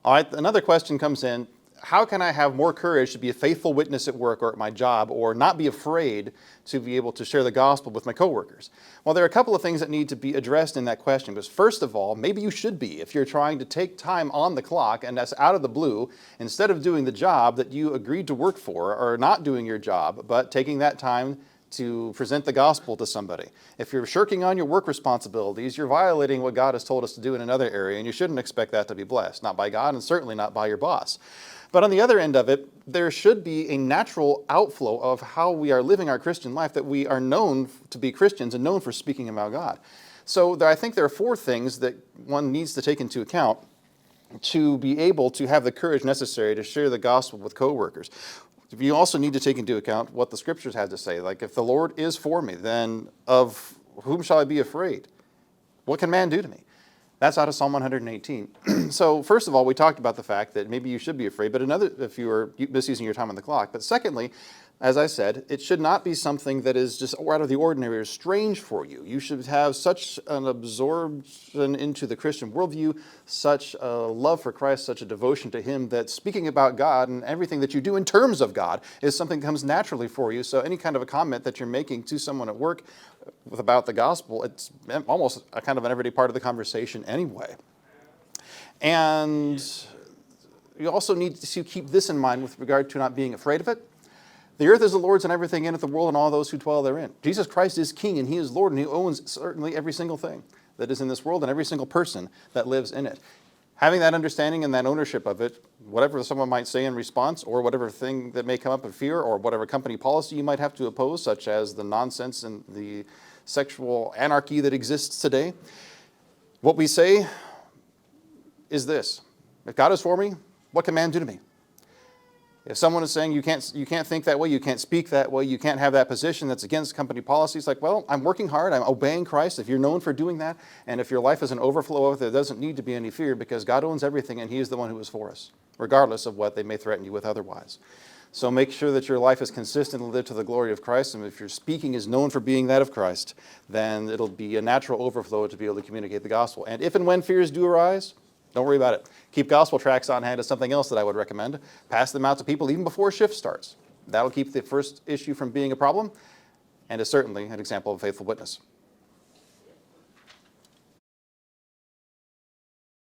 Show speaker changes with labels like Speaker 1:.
Speaker 1: All right, another question comes in. How can I have more courage to be a faithful witness at work or at my job, or not be afraid to be able to share the gospel with my coworkers? Well, there are a couple of things that need to be addressed in that question. Because first of all, maybe you should be. If you're trying to take time on the clock and that's out of the blue, instead of doing the job that you agreed to work for, or not doing your job, but taking that time to present the gospel to somebody. If you're shirking on your work responsibilities, you're violating what God has told us to do in another area, and you shouldn't expect that to be blessed, not by God and certainly not by your boss. But on the other end of it, there should be a natural outflow of how we are living our Christian life, that we are known to be Christians and known for speaking about God. So I think there are four things that one needs to take into account to be able to have the courage necessary to share the gospel with coworkers. You also need to take into account what the scriptures have to say. Like, if the Lord is for me, then of whom shall I be afraid? What can man do to me? That's out of Psalm 118. So first of all, we talked about the fact that maybe you should be afraid, but another, if you are misusing your time on the clock. But secondly, as I said, it should not be something that is just out of the ordinary or strange for you. You should have such an absorption into the Christian worldview, such a love for Christ, such a devotion to Him, that speaking about God and everything that you do in terms of God is something that comes naturally for you. So any kind of a comment that you're making to someone at work about the gospel, it's almost a kind of an everyday part of the conversation anyway. And you also need to keep this in mind with regard to not being afraid of it. The earth is the Lord's and everything in it, the world and all those who dwell therein. Jesus Christ is King, and He is Lord, and He owns certainly every single thing that is in this world and every single person that lives in it. Having that understanding and that ownership of it, whatever someone might say in response, or whatever thing that may come up in fear, or whatever company policy you might have to oppose, such as the nonsense and the sexual anarchy that exists today, what we say is this: if God is for me, what can man do to me? If someone is saying you can't think that way, you can't speak that way, you can't have that position that's against company policies, like, well, I'm working hard, I'm obeying Christ. If you're known for doing that, and if your life is an overflow of it, there doesn't need to be any fear, because God owns everything and He is the one who is for us, regardless of what they may threaten you with otherwise. So make sure that your life is consistent and live to the glory of Christ, and if your speaking is known for being that of Christ, then it'll be a natural overflow to be able to communicate the gospel. And if and when fears do arise, don't worry about it. Keep gospel tracts on hand is something else that I would recommend. Pass them out to people even before shift starts. That'll keep the first issue from being a problem, and is certainly an example of a faithful witness.